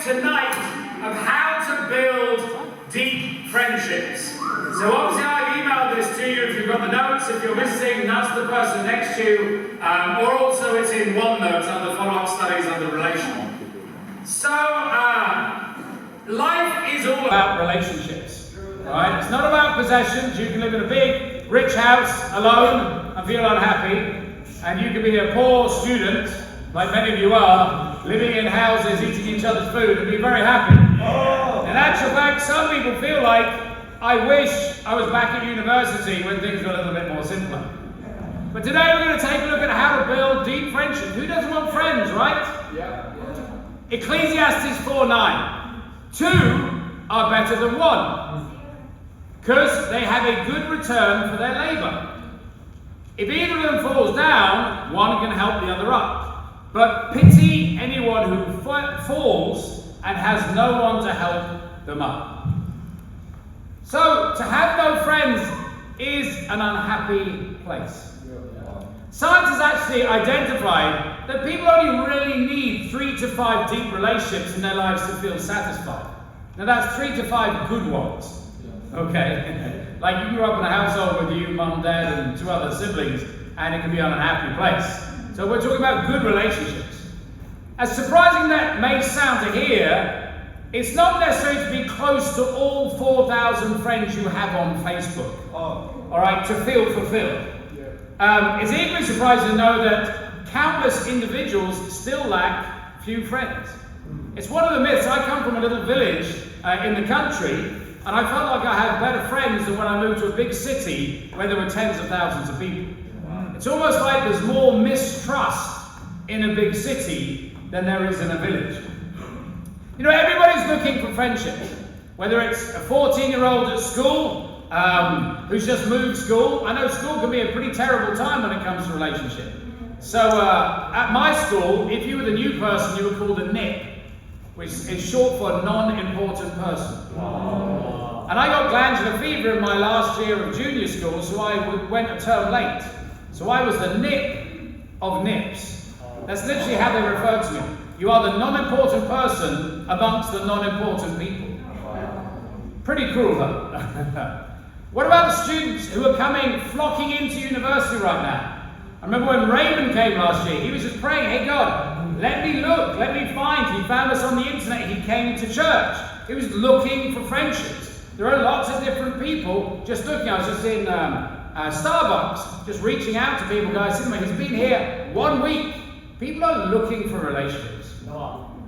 tonight of how to build deep friendships. So obviously I've emailed this to you if you've got the notes. If you're visiting, nudge the person next to you. Or also it's in OneNote under follow-up studies under relational. So, life is all about relationships, right? It's not about possessions. You can live in a big, rich house alone and feel unhappy. And you can be a poor student, like many of you are, living in houses, eating each other's food and be very happy. In actual fact, some people feel like, I wish I was back at university when things were a little bit more simpler. But today we're going to take a look at how to build deep friendships. Who doesn't want friends, right? Yeah. Ecclesiastes 4:9. Two are better than one, because they have a good return for their labor. If either of them falls down, one can help the other up. But pity anyone who falls and has no one to help them up. So, to have no friends is an unhappy place. Science has actually identified that people only really need 3 to 5 deep relationships in their lives to feel satisfied. Now that's 3 to 5 good ones. Okay? Like you grew up in a household with you, mum, dad, and 2 other siblings, and it can be an unhappy place. So we're talking about good relationships. As surprising that may sound to hear, it's not necessary to be close to all 4,000 friends you have on Facebook. Alright, to feel fulfilled. It's equally surprising to know that countless individuals still lack few friends. It's one of the myths. I come from a little village in the country, and I felt like I had better friends than when I moved to a big city where there were tens of thousands of people. It's almost like there's more mistrust in a big city than there is in a village. You know, everybody's looking for friendship. Whether it's a 14-year-old at school who's just moved school. I know school can be a pretty terrible time when it comes to relationship. So at my school, if you were the new person, you were called a NIP, which is short for non-important person. And I got glandular fever in my last year of junior school, so I went a term late. So I was the NIP of NIPs. That's literally how they refer to me. You are the non-important person amongst the non-important people. Pretty cool, though. What about the students who are flocking into university right now? I remember when Raymond came last year, he was just praying, hey God, let me look, let me find. He found us on the internet, he came to church. He was looking for friendships. There are lots of different people just looking. I was just in Starbucks, just reaching out to people, guys. He's been here 1 week. People are looking for relationships.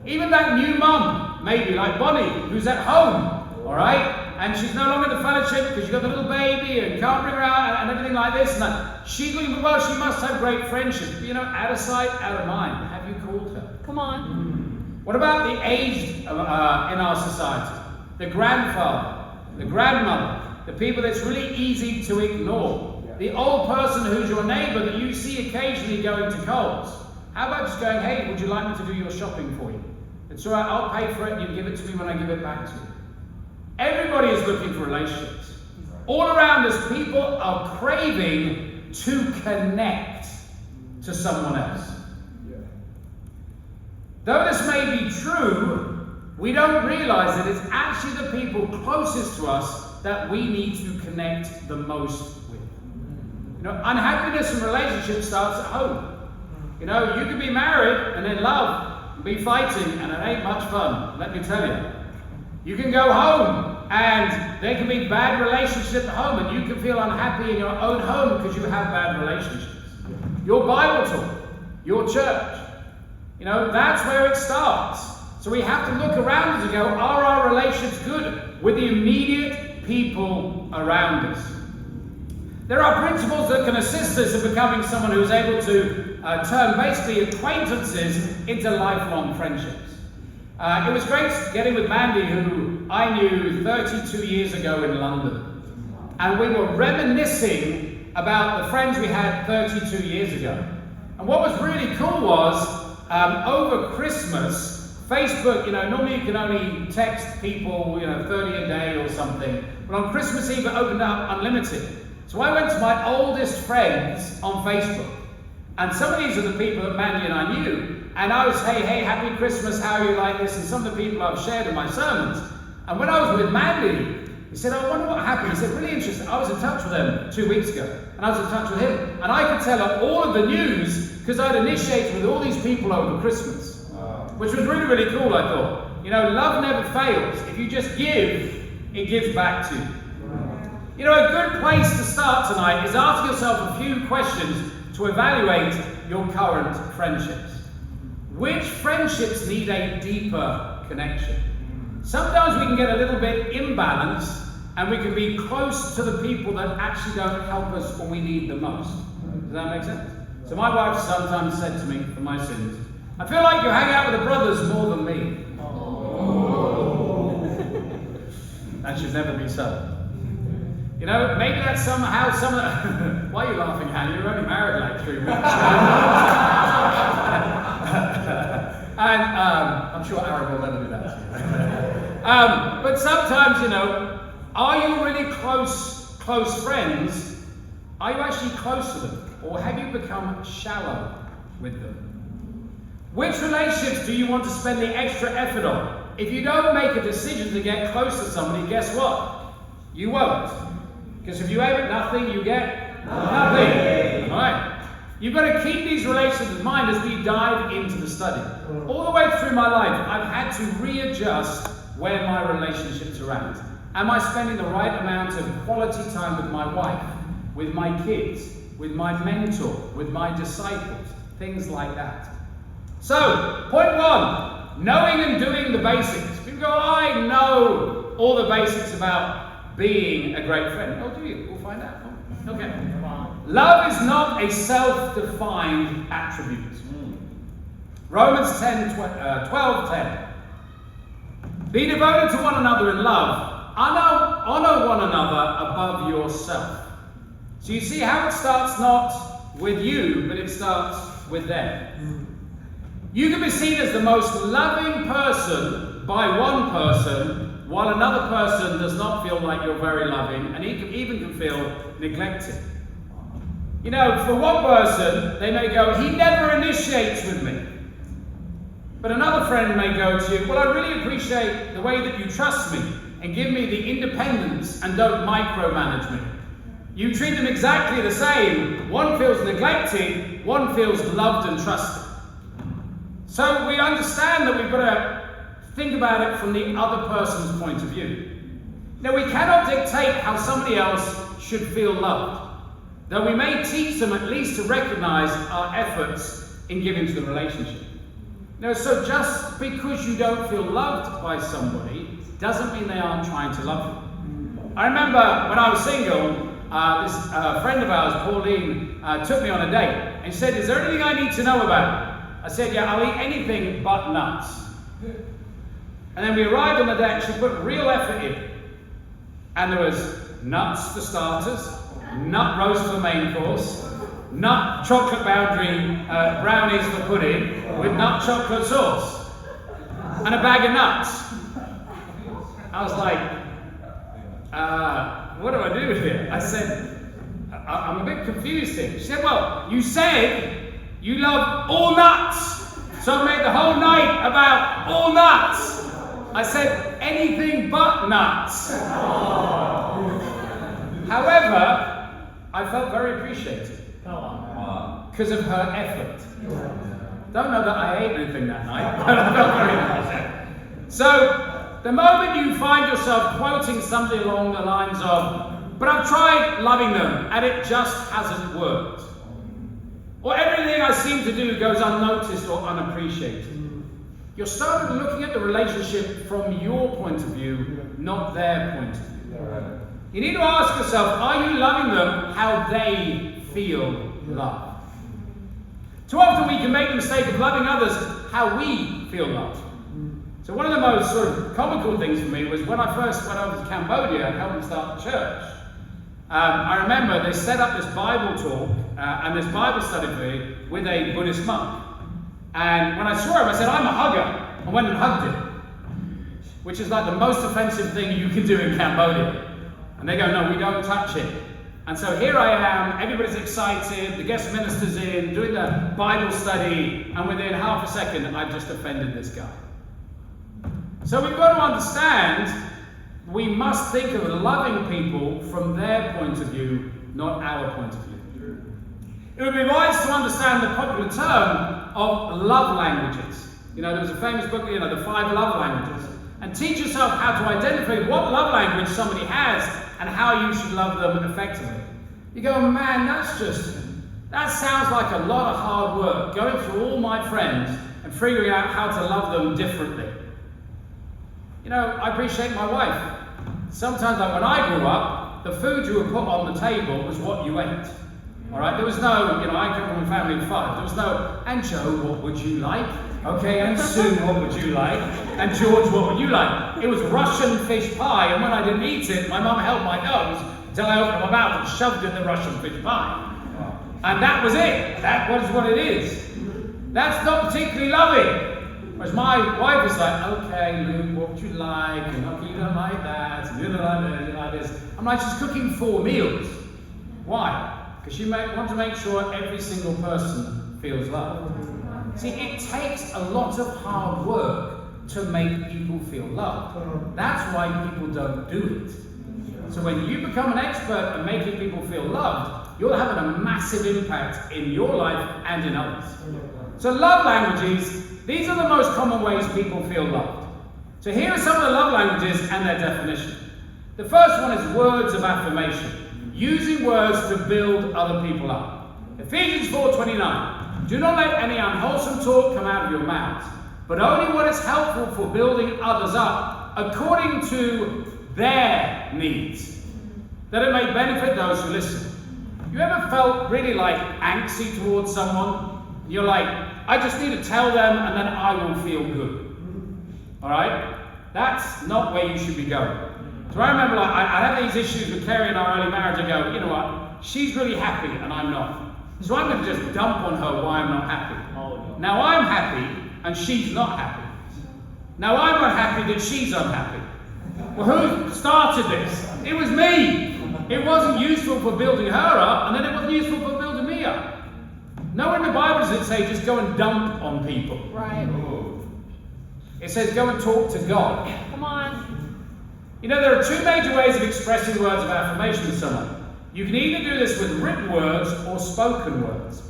Even that new mum, maybe like Bonnie, who's at home, all right? And she's no longer in the fellowship because she's got the little baby and can't bring her out and everything like this. And she's looking for, well, she must have great friendships. But, you know, out of sight, out of mind. Have you called her? Come on. What about the aged in our society? The grandfather, the grandmother, the people that's really easy to ignore. The old person who's your neighbour that you see occasionally going to Coles. How about just going, hey, would you like me to do your shopping for you? It's all right, I'll pay for it and you give it to me when I give it back to you. Everybody is looking for relationships. All around us, people are craving to connect to someone else. Though this may be true, we don't realize that it's actually the people closest to us that we need to connect the most with. You know, unhappiness in relationships starts at home. You know, you can be married and in love and be fighting, and it ain't much fun, let me tell you. You can go home and there can be bad relationships at home, and you can feel unhappy in your own home because you have bad relationships. Your Bible talk, your church, you know, that's where it starts. So we have to look around us and go, are our relationships good with the immediate people around us? There are principles that can assist us in becoming someone who is able to turn basically acquaintances into lifelong friendships. It was great getting with Mandy, who I knew 32 years ago in London. And we were reminiscing about the friends we had 32 years ago. And what was really cool was, over Christmas, Facebook, you know, normally you can only text people, 30 a day or something. But on Christmas Eve, it opened up unlimited. So I went to my oldest friends on Facebook. And some of these are the people that Mandy and I knew. And I was, hey, happy Christmas, how are you like this? And some of the people I've shared in my sermons. And when I was with Mandy, he said, I wonder what happened. He said, really interesting. I was in touch with them 2 weeks ago. And I was in touch with him. And I could tell her all of the news because I'd initiated with all these people over Christmas. Which was really, really cool, I thought. You know, love never fails. If you just give, it gives back to you. You know, a good place to start tonight is ask yourself a few questions to evaluate your current friendships. Which friendships need a deeper connection? Sometimes we can get a little bit imbalanced and we can be close to the people that actually don't help us when we need the most. Does that make sense? So my wife sometimes said to me, for my sins, I feel like you hang out with the brothers more than me. That should never be so. You know, maybe that's somehow some of the... Why are you laughing, Hannah? You're only married like 3 weeks. And I'm sure Aaron will never do that to you. But sometimes, you know, are you really close friends? Are you actually close to them? Or have you become shallow with them? Which relationships do you want to spend the extra effort on? If you don't make a decision to get close to somebody, guess what? You won't. Because if you aim at nothing, you get nothing. All right. You've got to keep these relationships in mind as we dive into the study. All the way through my life, I've had to readjust where my relationships are at. Am I spending the right amount of quality time with my wife, with my kids, with my mentor, with my disciples, things like that? So, point 1, knowing and doing the basics. People go, I know all the basics about being a great friend. Oh, do you? We'll find out. Okay. Love is not a self-defined attribute. Romans 12:10. Be devoted to one another in love. Honor one another above yourself. So you see how it starts not with you, but it starts with them. You can be seen as the most loving person by one person, while another person does not feel like you're very loving, and even can feel neglected. You know, for one person, they may go, he never initiates with me. But another friend may go to you, well, I really appreciate the way that you trust me and give me the independence and don't micromanage me. You treat them exactly the same. One feels neglected, one feels loved and trusted. So we understand that we've got to think about it from the other person's point of view. Now, we cannot dictate how somebody else should feel loved, though we may teach them at least to recognize our efforts in giving to the relationship. Now, so just because you don't feel loved by somebody doesn't mean they aren't trying to love you. I remember when I was single, this friend of ours, Pauline, took me on a date and said, is there anything I need to know about? I said, yeah, I'll eat anything but nuts. And then we arrived on the date, she put real effort in. And there was nuts for starters, nut roast for the main course, nut chocolate boundary brownies for pudding with nut chocolate sauce, and a bag of nuts. I was like, what do I do here? I said, I'm a bit confused here. She said, well, you said you love all nuts, so I made the whole night about all nuts. I said, anything but nuts. However, I felt very appreciated because of her effort. Don't know that I ate anything that night, but I felt very appreciated. So, the moment you find yourself quoting something along the lines of, but I've tried loving them and it just hasn't worked, or everything I seem to do goes unnoticed or unappreciated, you're starting looking at the relationship from your point of view, not their point of view. You need to ask yourself, are you loving them how they feel loved? Too often we can make the mistake of loving others how we feel loved. So one of the most sort of comical things for me was when I first went over to Cambodia and helped them start the church. I remember they set up this Bible talk and this Bible study for me with a Buddhist monk. And when I saw him, I said, I'm a hugger. I went and hugged him, which is like the most offensive thing you can do in Cambodia. And they go, no, we don't touch it. And so here I am, everybody's excited, the guest minister's in, doing the Bible study, and within half a second, I've just offended this guy. So we've got to understand, we must think of loving people from their point of view, not our point of view. It would be wise to understand the popular term of love languages. You know, there was a famous book, you know, the 5 love languages. And teach yourself how to identify what love language somebody has and how you should love them effectively. You go, man, that sounds like a lot of hard work, going through all my friends and figuring out how to love them differently. You know, I appreciate my wife. Sometimes, like when I grew up, the food you were put on the table was what you ate. All right, there was no, you know, I come from a family of 5. There was no, and Joe, what would you like? Okay, and Sue, what would you like? And George, what would you like? It was Russian fish pie, and when I didn't eat it, my mum held my nose until I opened my mouth and shoved in the Russian fish pie. And that was it. That was what it is. That's not particularly loving. Whereas my wife is like, okay, Luke, what would you like? And okay, you don't like that, and you don't like that, you like this. I'm like, she's cooking 4 meals. Why? Because you want to make sure every single person feels loved. See, it takes a lot of hard work to make people feel loved. That's why people don't do it. So when you become an expert at making people feel loved, you're having a massive impact in your life and in others. So love languages, these are the most common ways people feel loved. So here are some of the love languages and their definition. The first one is words of affirmation, using words to build other people up. Ephesians 4:29. Do not let any unwholesome talk come out of your mouths, but only what is helpful for building others up, according to their needs, that it may benefit those who listen. You ever felt really like angsty towards someone? You're like, I just need to tell them and then I will feel good. All right? That's not where you should be going. So I remember I had these issues with Kerry in our early marriage. I go, you know what? She's really happy and I'm not. So I'm going to just dump on her why I'm not happy. Now I'm happy and she's not happy. Now I'm unhappy that she's unhappy. Well, who started this? It was me. It wasn't useful for building her up, and then it wasn't useful for building me up. Nowhere in the Bible does it say just go and dump on people. Right. It says go and talk to God. Come on. You know, there are 2 major ways of expressing words of affirmation to someone. You can either do this with written words or spoken words.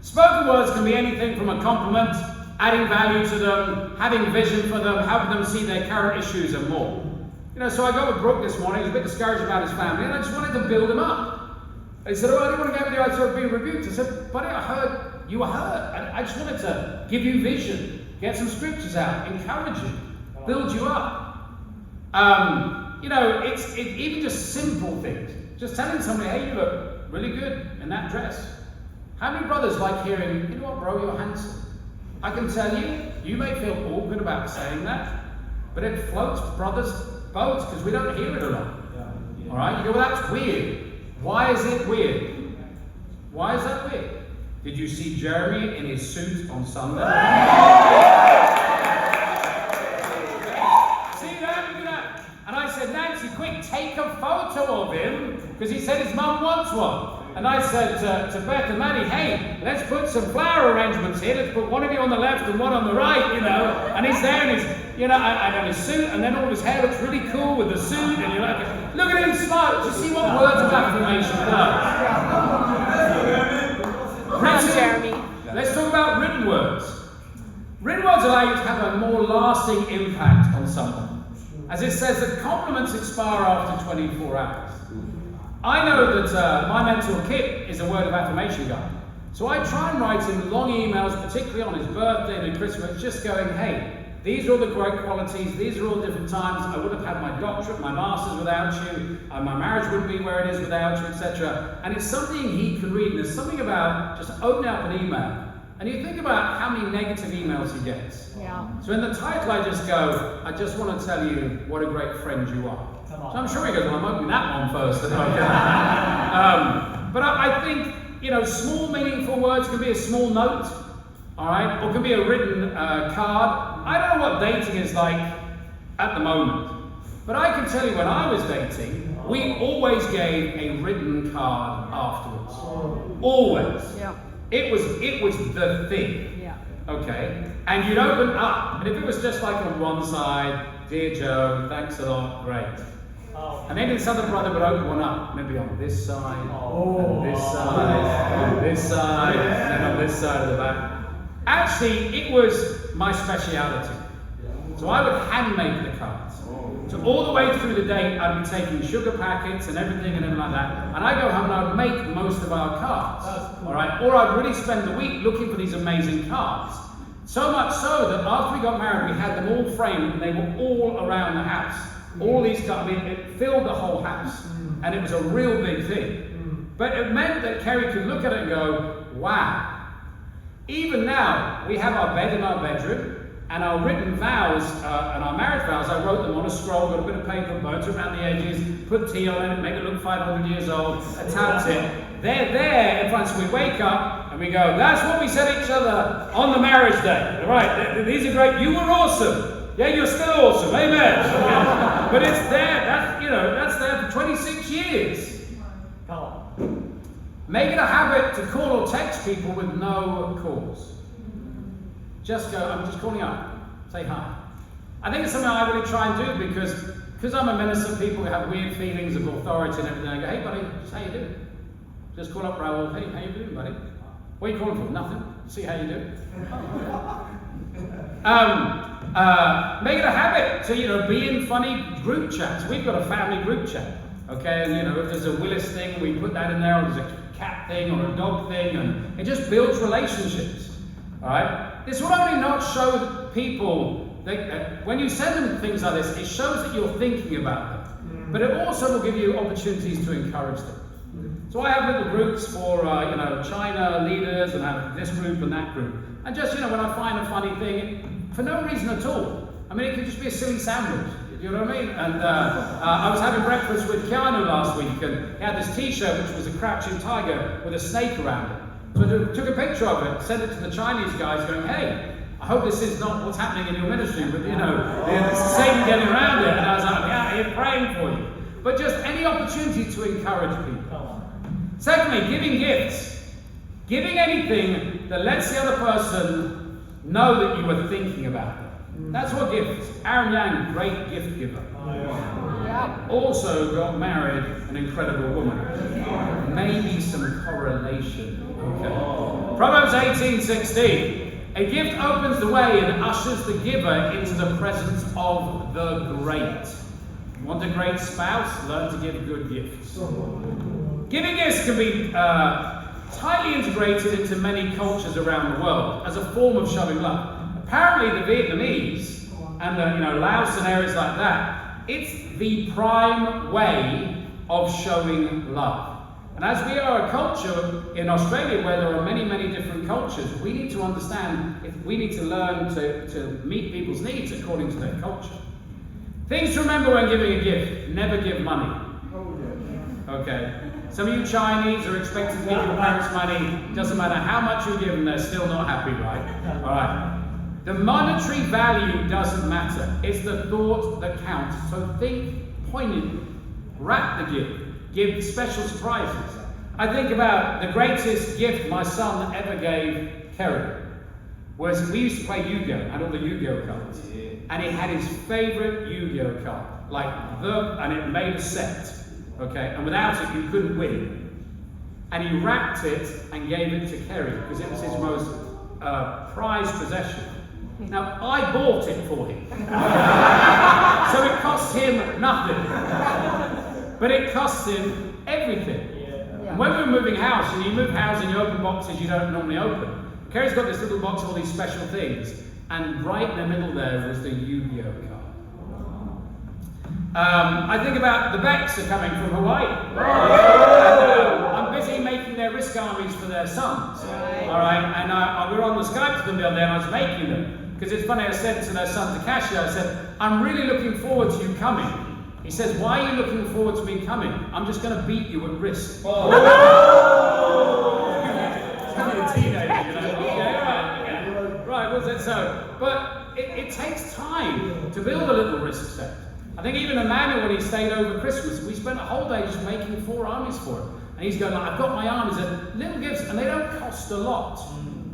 Spoken words can be anything from a compliment, adding value to them, having vision for them, helping them see their current issues and more. You know, so I got with Brooke this morning. He was a bit discouraged about his family, and I just wanted to build him up. He said, oh, I didn't want to go with you, I started being rebuked. I said, buddy, I heard you were hurt. I just wanted to give you vision, get some scriptures out, encourage you, build you up. You know, it's even just simple things. Just telling somebody, hey, you look really good in that dress. How many brothers like hearing, you know what, bro, you're handsome? I can tell you, you may feel awkward about saying that, but it floats brothers' boats because we don't hear it a lot. All right? You go, well, that's weird. Why is it weird? Why is that weird? Did you see Jeremy in his suit on Sunday? See that? Look at that. And I said, Nancy, quick, take a photo of him, because he said his mum wants one. And I said to Beth and Maddie, hey, let's put some flower arrangements here. Let's put one of you on the left and one on the right, you know. And he's there in his, you know, and on his suit, and then all of his hair looks really cool with the suit. And you're like, look at him smile. Do you see what words of affirmation does? Come on, Jeremy. Let's talk about written words. Written words allow you to have a more lasting impact on someone. As it says that compliments expire after 24 hours. I know that my mentor Kip is a word of affirmation guy. So I try and write him long emails, particularly on his birthday and at Christmas, just going, hey, these are all the great qualities, these are all different times. I wouldn't have had my doctorate, my master's without you, my marriage wouldn't be where it is without you, etc. And it's something he can read. And there's something about just opening up an email. And you think about how many negative emails he gets. Yeah. So in the title I just go, I just want to tell you what a great friend you are. So I'm sure he goes, well, I'm opening that one first. But I think, you know, small meaningful words can be a small note, all right, or can be a written card. I don't know what dating is like at the moment, But I can tell you, when I was dating, we always gave a written card afterwards. Always. Yeah. It was the thing. Yeah. Okay? And you'd open up, and if it was just like on one side, "Dear Joe, thanks a lot, great." And then this other brother would open one up, maybe on this side, and this side, and this side, and then on this side of the back. Actually, it was my speciality. So I would hand make the cards. So all the way through the day, I'd be taking sugar packets and everything like that. And I'd go home and I'd make most of our cards. All right? Or I'd really spend the week looking for these amazing cards. So much so that after we got married, we had them all framed and they were all around the house. All these cards, I mean, it filled the whole house. And it was a real big thing. But it meant that Kerry could look at it and go, wow. Even now, we have our bed in our bedroom. And our written vows and our marriage vows, I wrote them on a scroll, got a bit of paper, burnt it around the edges, put tea on it, make it look 500 years old, tapped it. They're there in front, so we wake up and we go, that's what we said each other on the marriage day. All right, these are great. You were awesome. Yeah, you're still awesome. Amen. But it's there. That's there for 26 years. Make it a habit to call or text people with no cause. Just go, I'm just calling up, say hi. I think it's something I really try and do because I'm a minister, people have weird feelings of authority and everything. I go, hey buddy, just how you doing? Just call up Raoul, hey, how you doing, buddy? What are you calling for? Nothing. See how you do. Make it a habit to, be in funny group chats. We've got a family group chat, okay? And if there's a Willis thing, we put that in there, or there's a cat thing or a dog thing, and it just builds relationships, all right? This will only not show people that when you send them things like this, it shows that you're thinking about them. But it also will give you opportunities to encourage them. So I have little groups for China leaders, and I have this group and that group. And just when I find a funny thing, for no reason at all. I mean, it could just be a silly sandwich. You know what I mean? And I was having breakfast with Keanu last week, and he had this T-shirt which was a crouching tiger with a snake around it. So I took a picture of it, sent it to the Chinese guys going, hey, I hope this is not what's happening in your ministry, but it's Satan getting around it. And I was like, yeah, I'm praying for you. But just any opportunity to encourage people. Secondly, giving gifts. Giving anything that lets the other person know that you were thinking about them. That's what gifts. Aaron Yang, great gift giver. Also got married an incredible woman. Maybe some correlation. Okay. Proverbs 18:16. A gift opens the way and ushers the giver into the presence of the great. You want a great spouse? Learn to give good gifts. Giving gifts can be tightly integrated into many cultures around the world as a form of showing love. Apparently, the Vietnamese and the Laos and areas like that, it's the prime way of showing love. And as we are a culture in Australia where there are many, many different cultures, we need to understand, we need to learn to meet people's needs according to their culture. Things to remember when giving a gift: never give money. Okay. Some of you Chinese are expected to give your parents money. Doesn't matter how much you give them, they're still not happy, right? All right. The monetary value doesn't matter. It's the thought that counts. So think poignantly. Wrap the gift. Give special surprises. I think about the greatest gift my son ever gave Kerry. Was we used to play Yu-Gi-Oh! Had all the Yu-Gi-Oh! cards. And he had his favourite Yu-Gi-Oh! card. And it made a set. Okay, and without it you couldn't win. And he wrapped it and gave it to Kerry because it was his most prized possession. Now, I bought it for him. So it cost him nothing. But it cost him everything. Yeah. And when we were moving house, and you move house and you open boxes you don't normally open. Kerry's got this little box of all these special things, and right in the middle there was the Yu-Gi-Oh! card. I think about the Becks are coming from Hawaii. And, I'm busy making their risk armies for their sons. All right, and we were on the Skype to them the other day, and I was making them. Because it's funny, I said to their son Takashi, I said, I'm really looking forward to you coming. He says, why are you looking forward to me coming? I'm just going to beat you at risk. Oh. It's only a teenager, Okay, right, what's it so? But it takes time to build a little risk set. I think even Emmanuel, when he stayed over Christmas, we spent a whole day just making 4 armies for him. And he's going like, I've got my armies, and little gifts, and they don't cost a lot.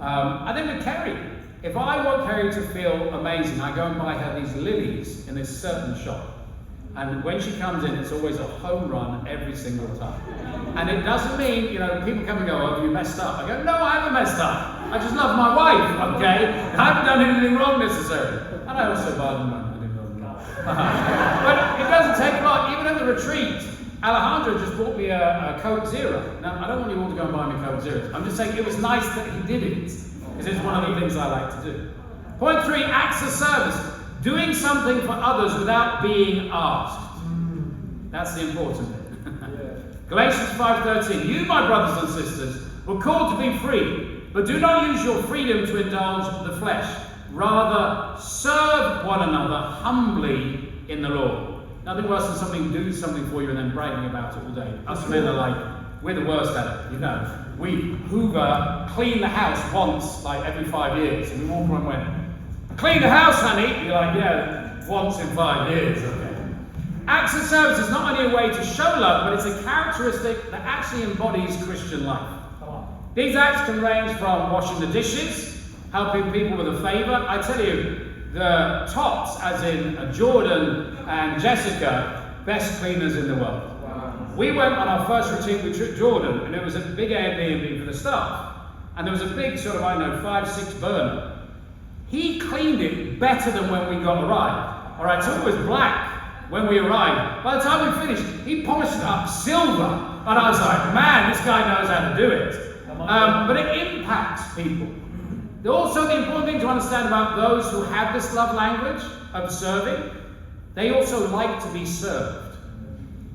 I think with Kerry, if I want Kerry to feel amazing, I go and buy her these lilies in this certain shop. And when she comes in, it's always a home run every single time. And it doesn't mean, people come and go, oh, you messed up. I go, no, I haven't messed up. I just love my wife, okay? I haven't done anything wrong necessarily. And I also buy them when I didn't go wrong. But it doesn't take a lot. Even at the retreat, Alejandro just bought me a Coke Zero. Now, I don't want you all to go and buy me Coke Zeros. I'm just saying it was nice that he did it, because it's one of the things I like to do. Point 3, acts of service. Doing something for others without being asked. That's the important bit. Galatians 5:13. You, my brothers and sisters, were called to be free, but do not use your freedom to indulge the flesh. Rather, serve one another humbly in the Lord. Nothing worse than something do something for you and then bragging about it all day. Us men are like, we're the worst at it, We clean the house once, like every 5 years, and we walk around and went, clean the house, honey. You're like, yeah, once in 5 years, okay. Acts of service is not only a way to show love, but it's a characteristic that actually embodies Christian life. These acts can range from washing the dishes, helping people with a favour. I tell you, the tops, as in Jordan and Jessica, best cleaners in the world. Wow. We went on our first retreat with Jordan, and it was a big Airbnb for the staff. And there was a big 5-6 burner. He cleaned it better than when we arrived. All right, so it was black when we arrived. By the time we finished, he polished it up silver. And I was like, man, this guy knows how to do it. But it impacts people. Also, the important thing to understand about those who have this love language of serving, they also like to be served.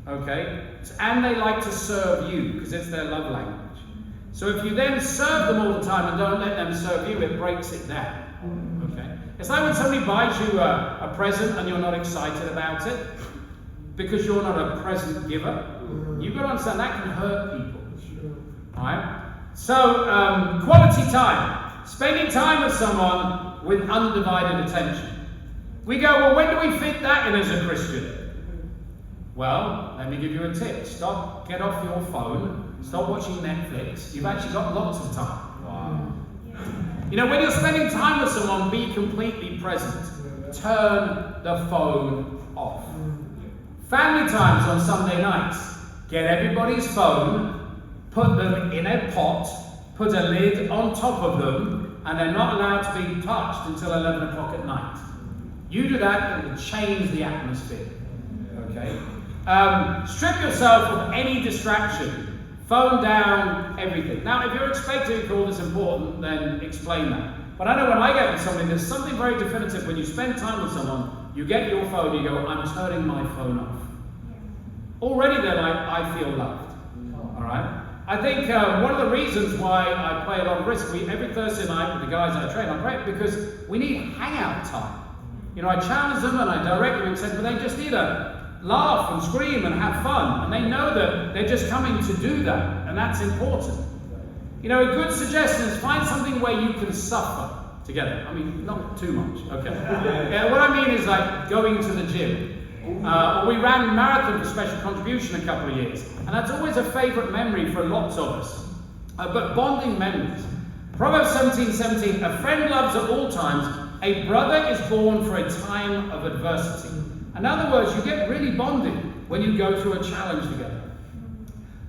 Okay? And they like to serve you, because it's their love language. So if you then serve them all the time and don't let them serve you, it breaks it down. Okay? It's like when somebody buys you a present and you're not excited about it because you're not a present giver. You've got to understand that can hurt people. Alright? So, quality time. Spending time with someone with undivided attention. We go, well, when do we fit that in as a Christian? Well, let me give you a tip. Get off your phone. Stop watching Netflix. You've actually got lots of time. Wow. When you're spending time with someone, be completely present. Turn the phone off. Family times on Sunday nights. Get everybody's phone, put them in a pot, put a lid on top of them, and they're not allowed to be touched until 11 o'clock at night. You do that, it will change the atmosphere. Okay? Strip yourself of any distraction. Phone down, everything. Now, if you're expecting to call this important, then explain that. But I know when I get with somebody, there's something very definitive. When you spend time with someone, you get your phone, you go, I'm turning my phone off. Already then, I feel loved. All right? I think one of the reasons why I play a lot of Risk, every Thursday night with the guys that I train, I play because we need hangout time. I challenge them and I direct them and say, but they just need to laugh and scream and have fun. And they know that they're just coming to do that. And that's important. A good suggestion is find something where you can suffer together. I mean, not too much, okay. Yeah, what I mean is like going to the gym. We ran a marathon for Special Contribution a couple of years. And that's always a favourite memory for lots of us. But bonding memories. Proverbs 17:17, a friend loves at all times. A brother is born for a time of adversity. In other words, you get really bonded when you go through a challenge together.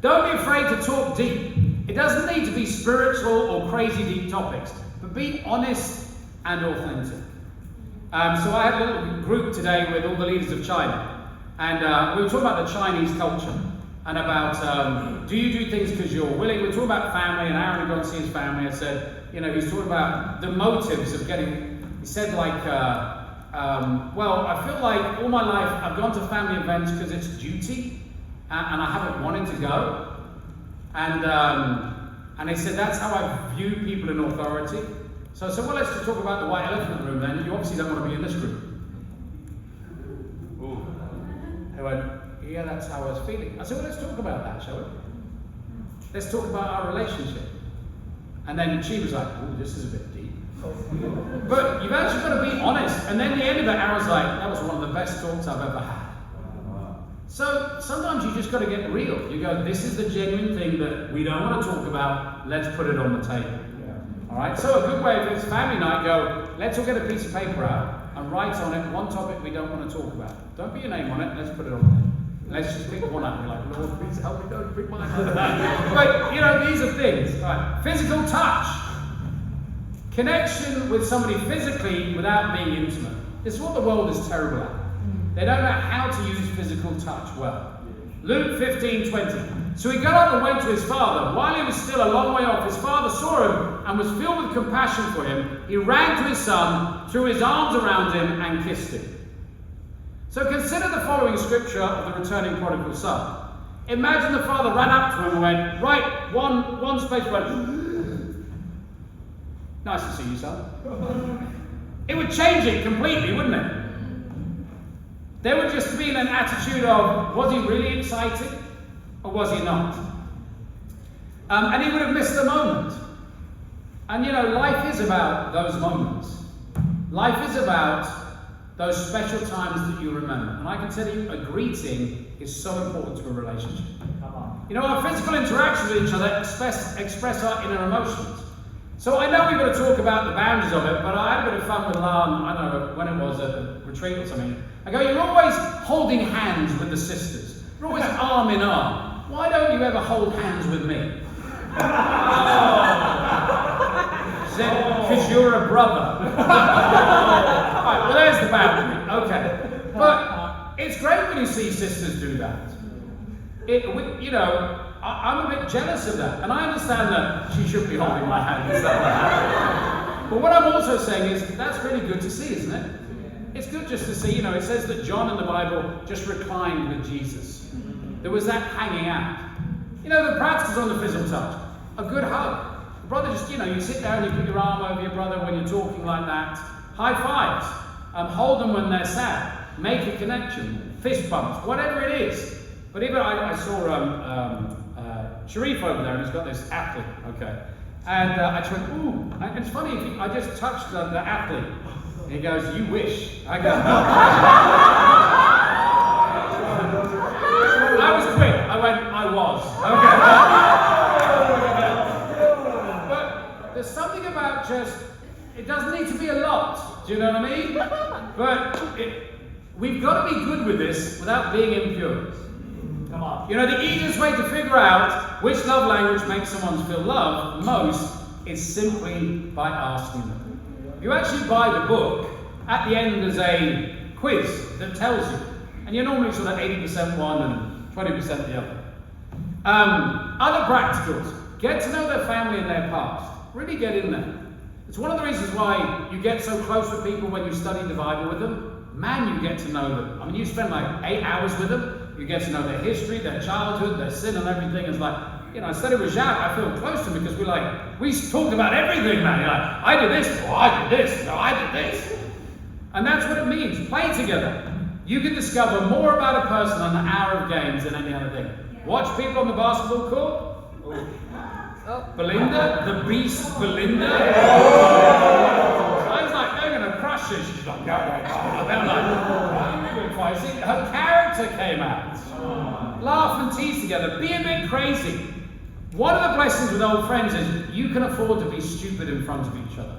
Don't be afraid to talk deep. It doesn't need to be spiritual or crazy deep topics, but be honest and authentic. So I had a little group today with all the leaders of China, and we were talking about the Chinese culture and about do you do things because you're willing. We were talking about family, and Aaron had gone to see his family and said, he's talking about the motives of getting. He said well, I feel like all my life I've gone to family events because it's duty, and I haven't wanted to go. And they said that's how I view people in authority. So I said, well, let's just talk about the white elephant in the room then. You obviously don't want to be in this group. Ooh. They went, yeah, that's how I was feeling. I said, well, let's talk about that, shall we? Let's talk about our relationship. And then she was like, oh, this is a bit deep. But you've actually got to be honest. And then the end of it, Aaron's like, that was one of the best talks I've ever had. So sometimes you just got to get real. You go, this is the genuine thing that we don't want to talk about. Let's put it on the table. All right. So a good way if it's family night, go. Let's all get a piece of paper out and write on it one topic we don't want to talk about. Don't put your name on it. Let's put it on there. Let's just pick one up. You're like, Lord, please help me. Don't pick mine. But these are things. All right. Physical touch. Connection with somebody physically without being intimate. This is what the world is terrible at. They don't know how to use physical touch well. Luke 15:20. So he got up and went to his father. While he was still a long way off, his father saw him and was filled with compassion for him. He ran to his son, threw his arms around him, and kissed him. So consider the following scripture of the returning prodigal son. Imagine the father ran up to him and went, right, one space, went, nice to see you, son. It would change it completely, wouldn't it? There would just be an attitude of, was he really excited or was he not? And he would have missed the moment. And life is about those moments. Life is about those special times that you remember. And I can tell you, a greeting is so important to a relationship. Our physical interactions with each other express our inner emotions. So I know we've got to talk about the boundaries of it, but I had a bit of fun with Lan, I don't know when it was, at a retreat or something. I go, you're always holding hands with the sisters. You're always arm in arm. Why don't you ever hold hands with me? Because you're a brother. Right, well, there's the boundary. Okay. But it's great when you see sisters do that. I'm a bit jealous of that. And I understand that she should be holding my hand and stuff like that. But what I'm also saying is, that's really good to see, isn't it? It's good just to see, it says that John in the Bible just reclined with Jesus. There was that hanging out. The practice on the physical touch. A good hug. The brother just, you sit down, you put your arm over your brother when you're talking like that. High fives. Hold them when they're sad. Make a connection. Fist bumps. Whatever it is. But even I saw Sharif over there, and he's got this athlete, okay? And I just went, ooh. And it's funny, I just touched the athlete. And he goes, you wish. I go, I was quick. I went, I was. Okay. But there's something about it doesn't need to be a lot. Do you know what I mean? But we've got to be good with this without being impure. Come on. The easiest way to figure out which love language makes someone feel loved most is simply by asking them. If you actually buy the book, at the end there's a quiz that tells you. And you're normally sort of 80% one and 20% the other. Other practicals. Get to know their family and their past. Really get in there. It's one of the reasons why you get so close with people when you study the Bible with them. Man, you get to know them. I mean, you spend like 8 hours with them. You get to know their history, their childhood, their sin and everything. It's like, I studied with Jacques, I feel close to him because we talk about everything, man. You're like, I did this, or I did this, or I did this. And that's what it means. Play together. You can discover more about a person on an hour of games than any other thing. Watch people on the basketball court. Oh. Belinda, the beast Belinda. I was like, they're going to crush her. She's like, her character came out. Laugh and tease together. Be a bit crazy. One of the blessings with old friends is you can afford to be stupid in front of each other.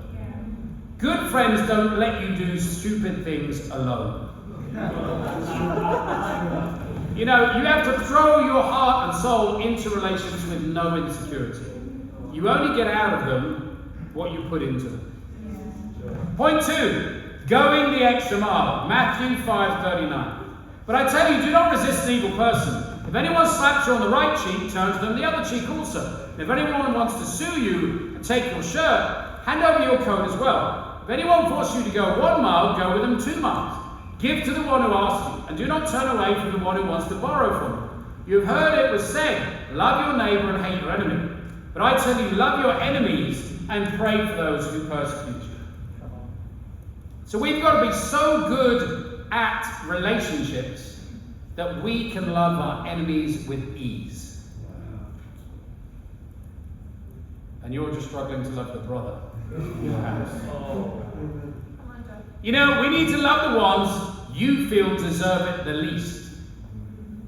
Good friends don't let you do stupid things alone. You have to throw your heart and soul into relations with no insecurity. You only get out of them what you put into them. Point 2, going the extra mile. Matthew 5:39. But I tell you, do not resist an evil person. If anyone slaps you on the right cheek, turn to them the other cheek also. And if anyone wants to sue you and take your shirt, hand over your coat as well. If anyone forces you to go 1 mile, go with them 2 miles. Give to the one who asks you, and do not turn away from the one who wants to borrow from you. You have heard it was said, love your neighbor and hate your enemy. But I tell you, love your enemies and pray for those who persecute you. So we've got to be so good at relationships that we can love our enemies with ease. And you're just struggling to love the brother in your house. We need to love the ones you feel deserve it the least.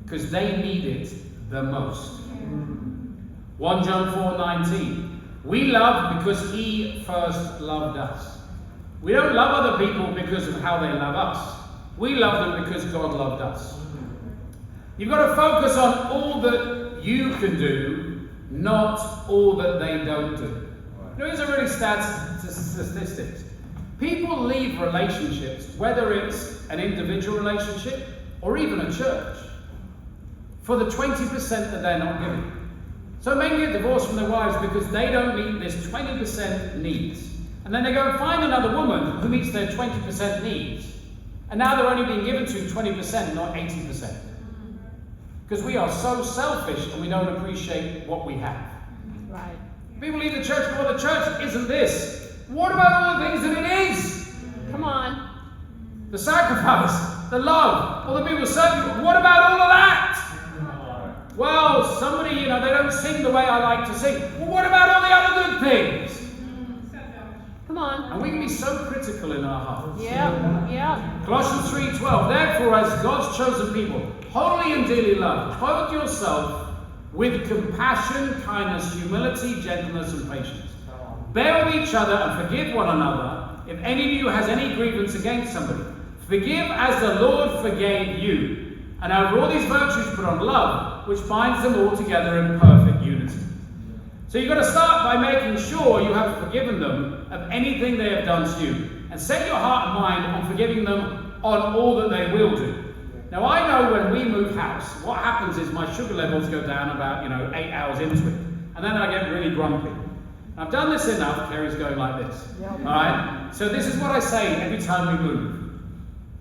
because they need it the most. 1 John 4:19. We love because he first loved us. We don't love other people because of how they love us. We love them because God loved us. You've got to focus on all that you can do, not all that they don't do. Here's a really statistics. People leave relationships, whether it's an individual relationship or even a church, for the 20% that they're not giving. So men get divorced from their wives because they don't meet this 20% needs. And then they go and find another woman who meets their 20% needs. And now they're only being given to 20%, not 80%. Because we are so selfish and we don't appreciate what we have. Right. People leave the church, well, the church isn't this. What about all the things that it is? Come on. The sacrifice, the love, all the people serving you. What about all of that? Well, somebody, they don't sing the way I like to sing. Well, what about all the other good things? Come on. And we can be so critical in our hearts. Yeah. Colossians 3:12. Therefore, as God's chosen people, holy and dearly loved, clothe yourself with compassion, kindness, humility, gentleness, and patience. Bear with each other and forgive one another. If any of you has any grievance against somebody, forgive as the Lord forgave you. And over all these virtues put on love, which binds them all together in perfect unity. So you've got to start by making sure you have forgiven them of anything they have done to you. And set your heart and mind on forgiving them on all that they will do. Now I know when we move house, what happens is my sugar levels go down about 8 hours into it. And then I get really grumpy. I've done this enough. Carrie's going like this. Alright? So this is what I say every time we move.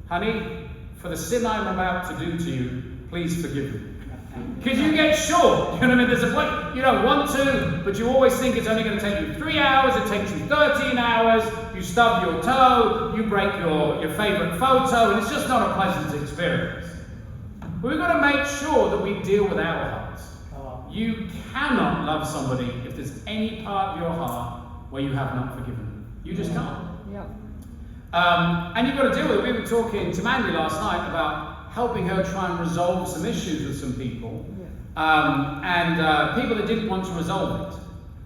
Honey, for the sin I'm about to do to you, please forgive me. Because you get short. You know what I mean? There's a point, you don't want to, but you always think it's only going to take you 3 hours, it takes you 13 hours, you stub your toe, you break your favourite photo, and it's just not a pleasant experience. But we've got to make sure that we deal with our hearts. You cannot love somebody if there's any part of your heart where you have not forgiven them. You just can't. And you've got to deal with it. We were talking to Mandy last night about helping her try and resolve some issues with some people, and people that didn't want to resolve it.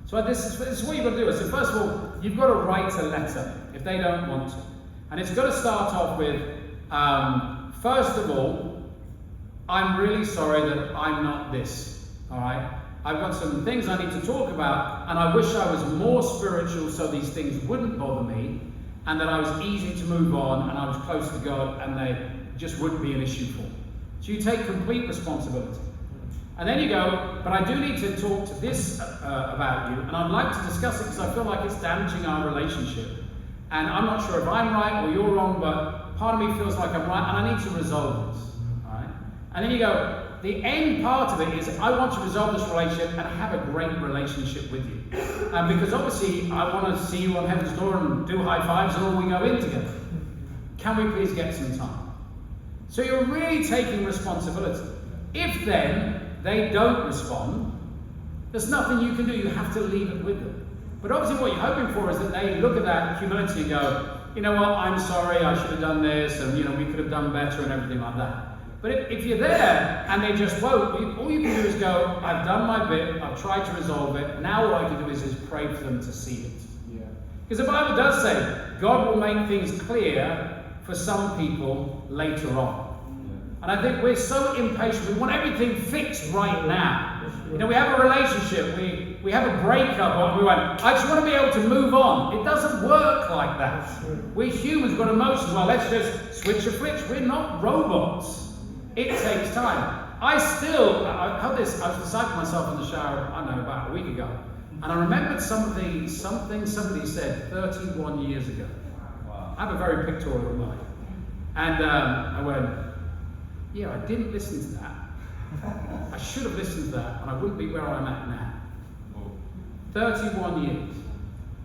So this is what you've got to do. I said, first of all, you've got to write a letter if they don't want to. And it's got to start off with, first of all, I'm really sorry that I'm not this, all right? I've got some things I need to talk about, and I wish I was more spiritual so these things wouldn't bother me, and that I was easy to move on, and I was close to God, and they just wouldn't be an issue for me. So you take complete responsibility. And then you go, but I do need to talk to this about you, and I'd like to discuss it because I feel like it's damaging our relationship. And I'm not sure if I'm right or you're wrong, but part of me feels like I'm right, and I need to resolve this. All right? And then you go, the end part of it is I want to resolve this relationship and have a great relationship with you. Because obviously I want to see you on heaven's door and do high fives and all we go in together. Can we please get some time? So you're really taking responsibility. If then they don't respond, there's nothing you can do. You have to leave it with them. But obviously what you're hoping for is that they look at that humility and go, you know what, I'm sorry, I should have done this, and we could have done better and everything like that. But if you're there and they just won't, all you can do is go, I've done my bit, I've tried to resolve it, now what I can do is pray for them to see it. Because the Bible does say, God will make things clear for some people later on. And I think we're so impatient, we want everything fixed right now. We have a relationship, we have a breakup, and we went, I just want to be able to move on. It doesn't work like that. We're humans, we've got emotions. Well, let's just switch a switch. We're not robots. It takes time. I had this, I was beside myself in the shower, I don't know, about a week ago. And I remembered something somebody said 31 years ago. I have a very pictorial mind. And I went, yeah, I didn't listen to that. I should have listened to that, and I wouldn't be where I'm at now. 31 years.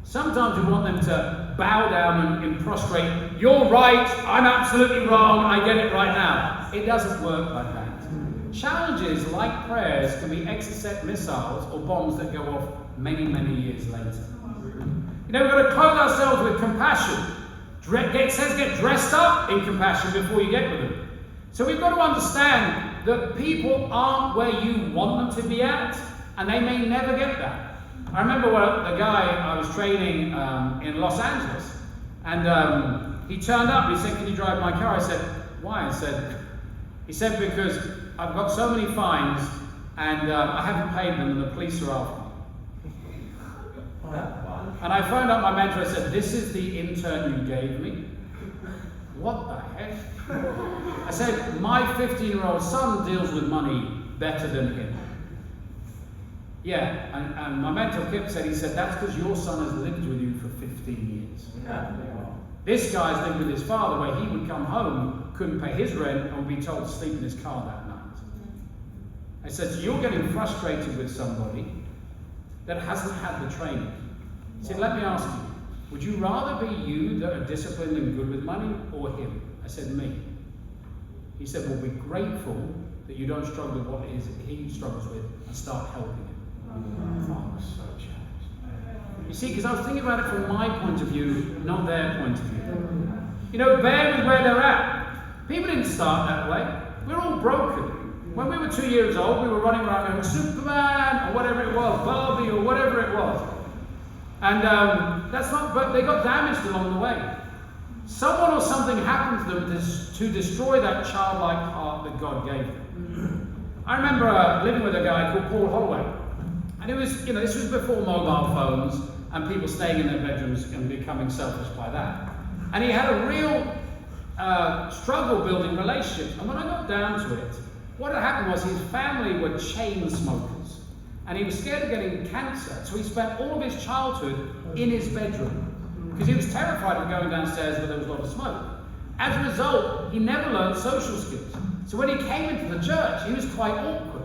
Sometimes we want them to bow down and prostrate. You're right, I'm absolutely wrong, I get it right now. It doesn't work like that. Challenges, like prayers, can be exocet missiles or bombs that go off many, many years later. We've got to clothe ourselves with compassion. It says get dressed up in compassion before you get with them. So we've got to understand that people aren't where you want them to be at, and they may never get that. I remember the guy I was training in Los Angeles, and he turned up. He said, "Can you drive my car?" I said, "Why?" He said, "Because I've got so many fines, and I haven't paid them, and the police are after me." And I phoned up my mentor. I said, "This is the intern you gave me? What the heck?" I said, "My 15-year-old son deals with money better than him." Yeah, and my mentor Kip said, "That's because your son has lived with you for 15 years. This guy's lived with his father where he would come home, couldn't pay his rent, and would be told to sleep in his car that night." I said, "So you're getting frustrated with somebody that hasn't had the training." He said, "Let me ask you, would you rather be you that are disciplined and good with money, or him?" I said, "Me." He said, "Well, be grateful that you don't struggle with what it is that he struggles with, and start helping him." Oh, I was so challenged. You see, because I was thinking about it from my point of view, not their point of view. You know, bear with where they're at. People didn't start that way. We're all broken. When we were 2 years old, we were running around going, "Superman," or whatever it was, "Barbie," or whatever it was. And that's not, but they got damaged along the way. Someone or something happened to them to destroy that childlike heart that God gave them. I remember living with a guy called Paul Holloway. And it was, this was before mobile phones and people staying in their bedrooms and becoming selfish by that. And he had a real struggle building relationships. And when I got down to it, what had happened was his family were chain smokers. And he was scared of getting cancer, so he spent all of his childhood in his bedroom because he was terrified of going downstairs where there was a lot of smoke. As a result, he never learned social skills. So when he came into the church, he was quite awkward.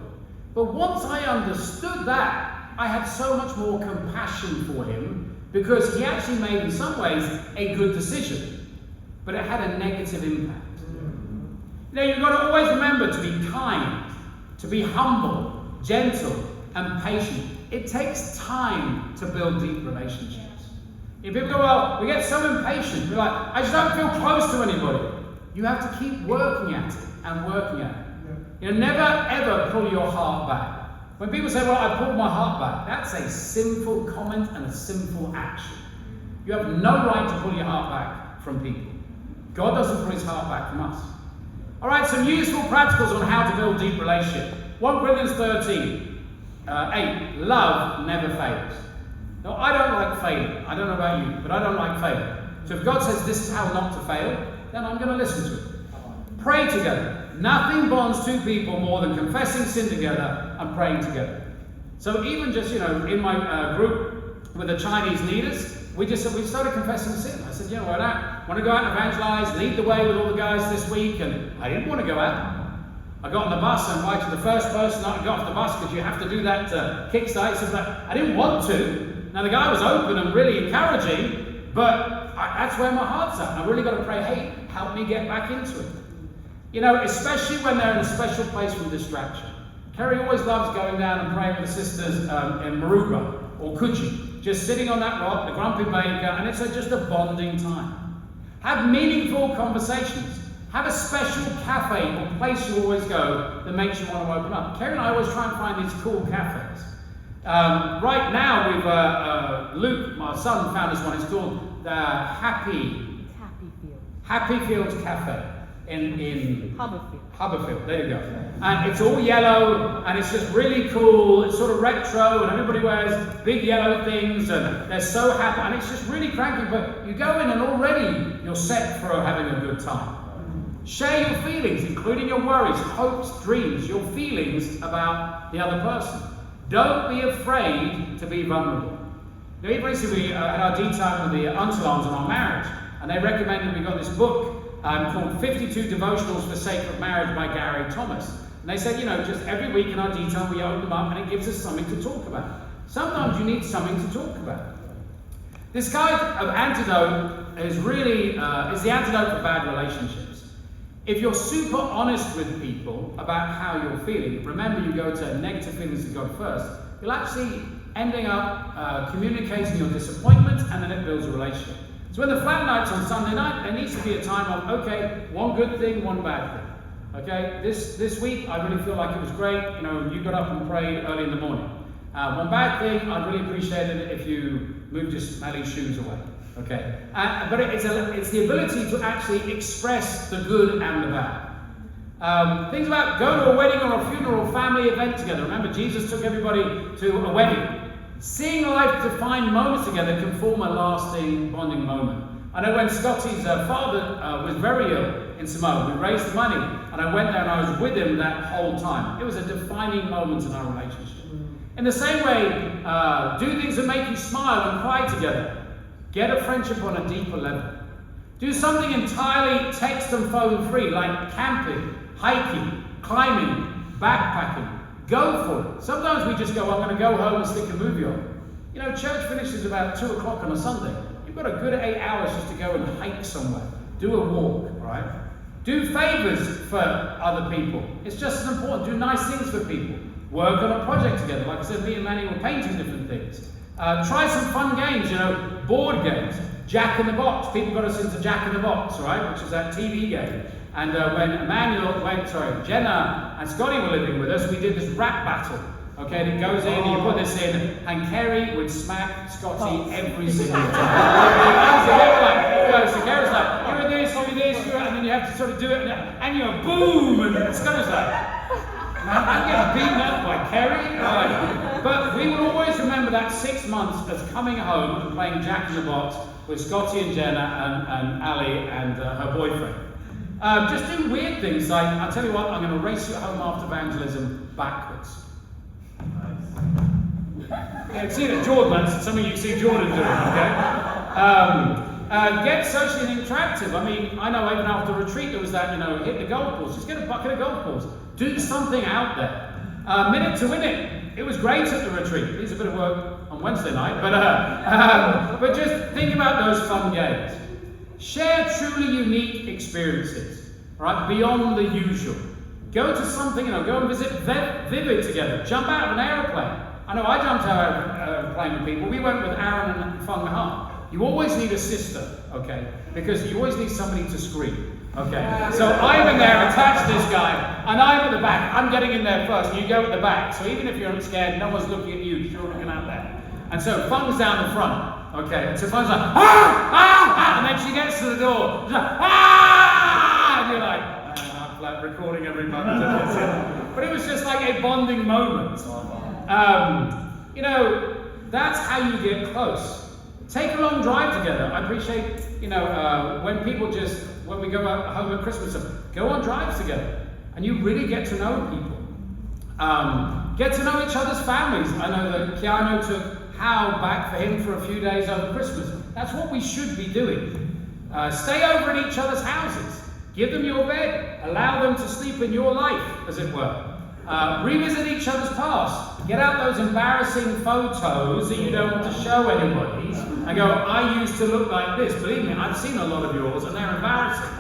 But once I understood that, I had so much more compassion for him because he actually made, in some ways, a good decision. But it had a negative impact. You've got to always remember to be kind, to be humble, gentle, and patient. It takes time to build deep relationships. If people go, "Well, we get so impatient," we're like, "I just don't feel close to anybody." You have to keep working at it and working at it. Never ever pull your heart back. When people say, "Well, I pulled my heart back," that's a sinful comment and a sinful action. You have no right to pull your heart back from people. God doesn't pull his heart back from us. All right, some useful practicals on how to build deep relationship. 1 Corinthians 13. 8, love never fails. Now, I don't like failing. I don't know about you, but I don't like failing. So if God says this is how not to fail, then I'm going to listen to it. Pray together. Nothing bonds two people more than confessing sin together and praying together. So even just, in my group with the Chinese leaders, we started confessing sin. I said, I want to go out and evangelize, lead the way with all the guys this week, and I didn't want to go out. I got on the bus and invited the first person I got off the bus because you have to do that kickstart. He said, I didn't want to. Now the guy was open and really encouraging, but that's where my heart's at. I really got to pray, hey, help me get back into it. Especially when they're in a special place from distraction. Kerry always loves going down and praying with the sisters in Maruga or Kuchi, just sitting on that rock, the grumpy baker, and it's just a bonding time. Have meaningful conversations. Have a special cafe or place you always go that makes you want to open up. Kerry and I always try and find these cool cafes. Right now, Luke, my son, found us one. It's called the Happy Fields Cafe in Hubberfield. There you go. And it's all yellow, and it's just really cool. It's sort of retro, and everybody wears big yellow things, and they're so happy. And it's just really cranky. But you go in, and already you're set for having a good time. Share your feelings, including your worries, hopes, dreams, your feelings about the other person. Don't be afraid to be vulnerable. Recently we had our tea time with the Unterlons on our marriage, and they recommended we got this book called 52 Devotionals for Sacred Marriage by Gary Thomas. And they said, just every week in our tea time we open them up and it gives us something to talk about. Sometimes you need something to talk about. This guide of antidote is really is the antidote for bad relationships. If you're super honest with people about how you're feeling, remember you go to negative feelings to God first, you'll actually ending up communicating your disappointment, and then it builds a relationship. So when the flat night's on Sunday night, there needs to be a time of, okay, one good thing, one bad thing. Okay, this week I really feel like it was great. You know, you got up and prayed early in the morning. One bad thing, I'd really appreciate it if you moved your smelly shoes away. Okay, but it's the ability to actually express the good and the bad. Things about going to a wedding or a funeral or family event together. Remember, Jesus took everybody to a wedding. Seeing life-defined moments together can form a lasting bonding moment. I know when Scotty's father was very ill in Samoa, we raised money, and I went there and I was with him that whole time. It was a defining moment in our relationship. In the same way, do things that make you smile and cry together. Get a friendship on a deeper level. Do something entirely text and phone free, like camping, hiking, climbing, backpacking. Go for it. Sometimes we just go, I'm going to go home and stick a movie on. You know, church finishes about 2 o'clock on a Sunday. You've got a good 8 hours just to go and hike somewhere. Do a walk, right? Do favors for other people. It's just as important. Do nice things for people. Work on a project together. Like I said, me and Manny were painting different things. Try some fun games, you know, board games. Jack in the Box. People got us into Jack in the Box, right? Which is that TV game. And when Jenna and Scotty were living with us, we did this rap battle. Okay, and it goes in, you put this in, and Kerry would smack Scotty every single time. So Kerry's like, you're this, and then you have to sort of do it, and you're boom, and Scotty's like, I'm getting beaten up by Kerry. But we will always remember that 6 months as coming home and playing Jack in the Box with Scotty and Jenna and Ali and her boyfriend. Just do weird things like, I'll tell you what, I'm going to race you home after evangelism backwards. Yeah, see that Jordan, that's something you see Jordan doing, okay? Get socially interactive. I mean, I know even after retreat there was that, you know, hit the golf balls. Just get a bucket of golf balls. Do something out there. Minute to win it. It was great at the retreat. It needs a bit of work on Wednesday night, but just think about those fun games. Share truly unique experiences, right? Beyond the usual. Go to something, you know, go and visit Vivid together. Jump out of an aeroplane. I know I jumped out of an aeroplane with people. We went with Aaron and Fung Ha. You always need a sister, okay? Because you always need somebody to scream, okay? So I'm in there attached to this guy, and I'm at the back. I'm getting in there first, and you go at the back. So even if you're scared, no one's looking at you, you're looking out there. And so Fung's down the front, okay? And so Fung's like, ah, ah, ah, and then she gets to the door. She's like, ah, and you're like, I'm like recording every moment. But it was just like a bonding moment. You know, that's how you get close. Take a long drive together. I appreciate, you know, when we go out home at Christmas, go on drives together, and you really get to know people. Get to know each other's families. I know that Keanu took Hal back for him for a few days over Christmas. That's what we should be doing. Stay over at each other's houses. Give them your bed. Allow them to sleep in your life, as it were. Revisit each other's past. Get out those embarrassing photos that you don't want to show anybody and go, I used to look like this. Believe me, I've seen a lot of yours and they're embarrassing.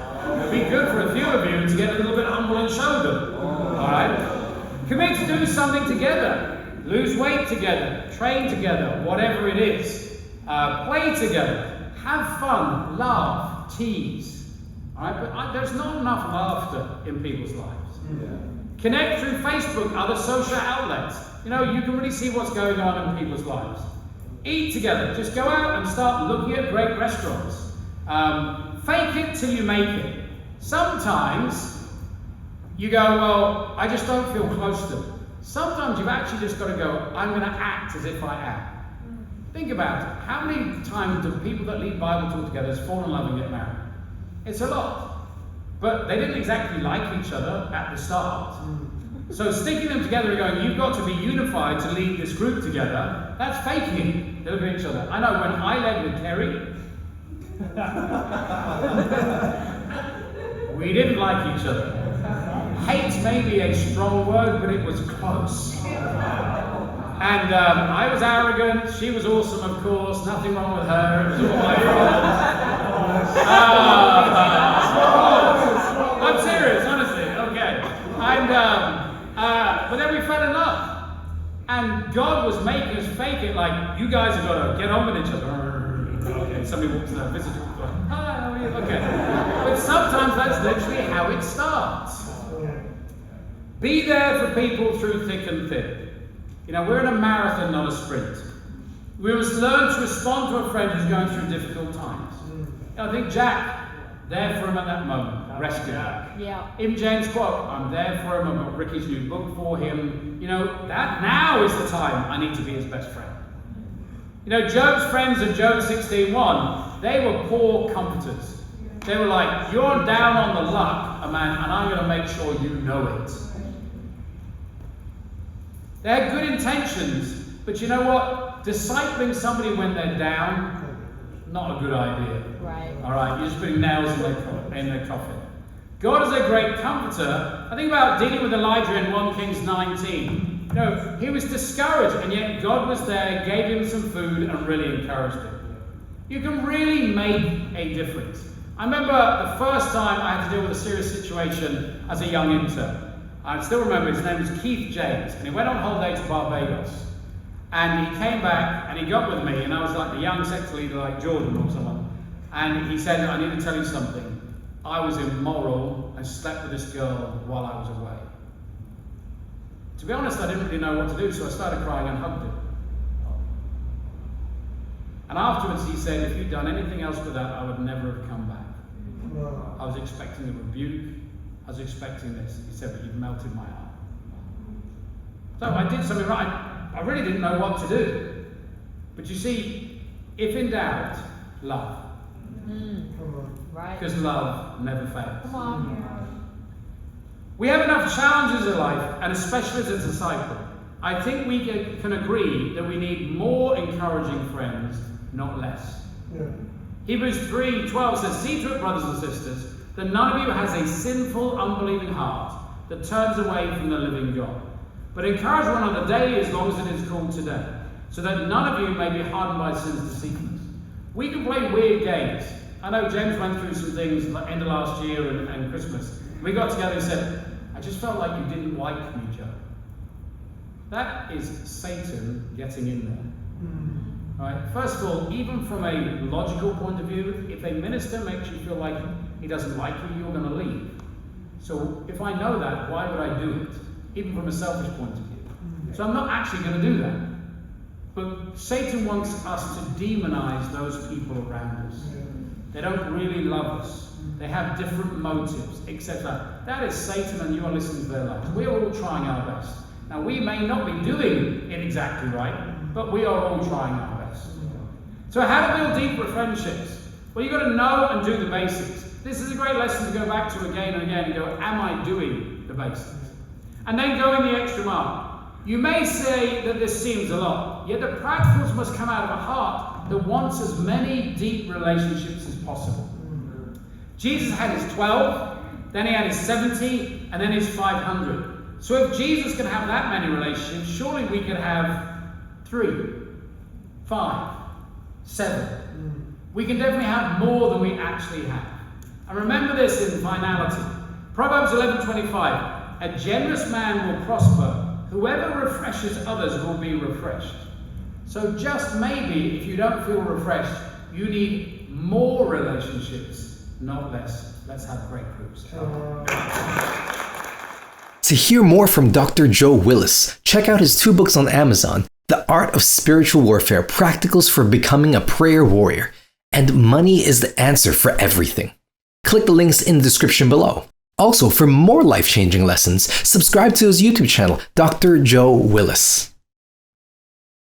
It'd be good for a few of you to get a little bit humble and show them. Alright? Commit to do something together. Lose weight together. Train together. Whatever it is. Play together. Have fun. Laugh. Tease. Alright? But there's not enough laughter in people's lives. Yeah. Connect through Facebook, other social outlets. You know, you can really see what's going on in people's lives. Eat together. Just go out and start looking at great restaurants. Fake it till you make it. Sometimes you go, well, I just don't feel close to them. Sometimes you've actually just got to go, I'm going to act as if I am. Think about it. How many times do people that lead Bible talk together fall in love and get married? It's a lot. But they didn't exactly like each other at the start. So sticking them together and going, you've got to be unified to lead this group together, that's faking. They look at each other. I know when I led with Kerry, we didn't like each other. Hate may be a strong word, but it was close. And I was arrogant, she was awesome, of course, nothing wrong with her, it was all my fault. I'm serious, honestly, okay. And but then we fell in love. And God was making us fake it like, you guys have got to get on with each other. Okay, somebody walks in there, visitor, hi, how are you? Okay. But sometimes that's literally how it starts. Be there for people through thick and thin. You know, we're in a marathon, not a sprint. We must learn to respond to a friend who's going through difficult times. I think Jack, there for him at that moment, rescued him. Yeah. In James' quote, I'm there for him, I've got Ricky's new book for him. You know, that now is the time I need to be his best friend. You know, Job's friends in Job 16:1, they were poor comforters. They were like, you're down on the luck, man, and I'm going to make sure you know it. They had good intentions, but you know what? Discipling somebody when they're down, not a good idea. Right. All right, you're just putting nails in their coffin. God is a great comforter. I think about dealing with Elijah in 1 Kings 19. You know, he was discouraged, and yet God was there, gave him some food, and really encouraged him. You can really make a difference. I remember the first time I had to deal with a serious situation as a young intern. I still remember his name was Keith James, and he went on holiday to Barbados. And he came back, and he got with me, and I was like the young sector leader like Jordan or someone. And he said, I need to tell you something. I was immoral and slept with this girl while I was away. To be honest, I didn't really know what to do, so I started crying and hugged him. And afterwards he said, if you'd done anything else with that, I would never have come back. I was expecting a rebuke. I was expecting this. He said, but you've melted my heart. So I did something right. I really didn't know what to do. But you see, if in doubt, love. Right. Because love never fails. Come on. We have enough challenges in life, and especially as a disciple. I think we can agree that we need more encouraging friends, not less. Yeah. Hebrews 3:12 says, see to it, brothers and sisters, that none of you has a sinful, unbelieving heart that turns away from the living God. But encourage one another daily as long as it is called today, so that none of you may be hardened by sin's deceitfulness. We can play weird games. I know James went through some things at the end of last year and Christmas. We got together and said, I just felt like you didn't like me, Joe. That is Satan getting in there. All right. First of all, even from a logical point of view, if a minister makes you feel like he doesn't like you, you're going to leave. So if I know that, why would I do it? Even from a selfish point of view. So I'm not actually going to do that. But Satan wants us to demonize those people around us. They don't really love us. They have different motives, etc. That is Satan, and you are listening to their lives. We are all trying our best. Now, we may not be doing it exactly right, but we are all trying our best. So how to build deeper friendships? Well, you've got to know and do the basics. This is a great lesson to go back to again and again and go, am I doing the basics? And then go in the extra mile. You may say that this seems a lot, yet the practicals must come out of a heart that wants as many deep relationships as possible. Jesus had his 12, then he had his 70, and then his 500. So if Jesus can have that many relationships, surely we could have 3, 5, 7. We can definitely have more than we actually have. And remember this in finality. Proverbs 11:25. A generous man will prosper. Whoever refreshes others will be refreshed. So just maybe, if you don't feel refreshed, you need more relationships, not less. Let's have great groups. To hear more from Dr. Joe Willis, check out his 2 books on Amazon, The Art of Spiritual Warfare, Practicals for Becoming a Prayer Warrior, and Money is the Answer for Everything. Click the links in the description below. Also, for more life-changing lessons, subscribe to his YouTube channel, Dr. Joe Willis.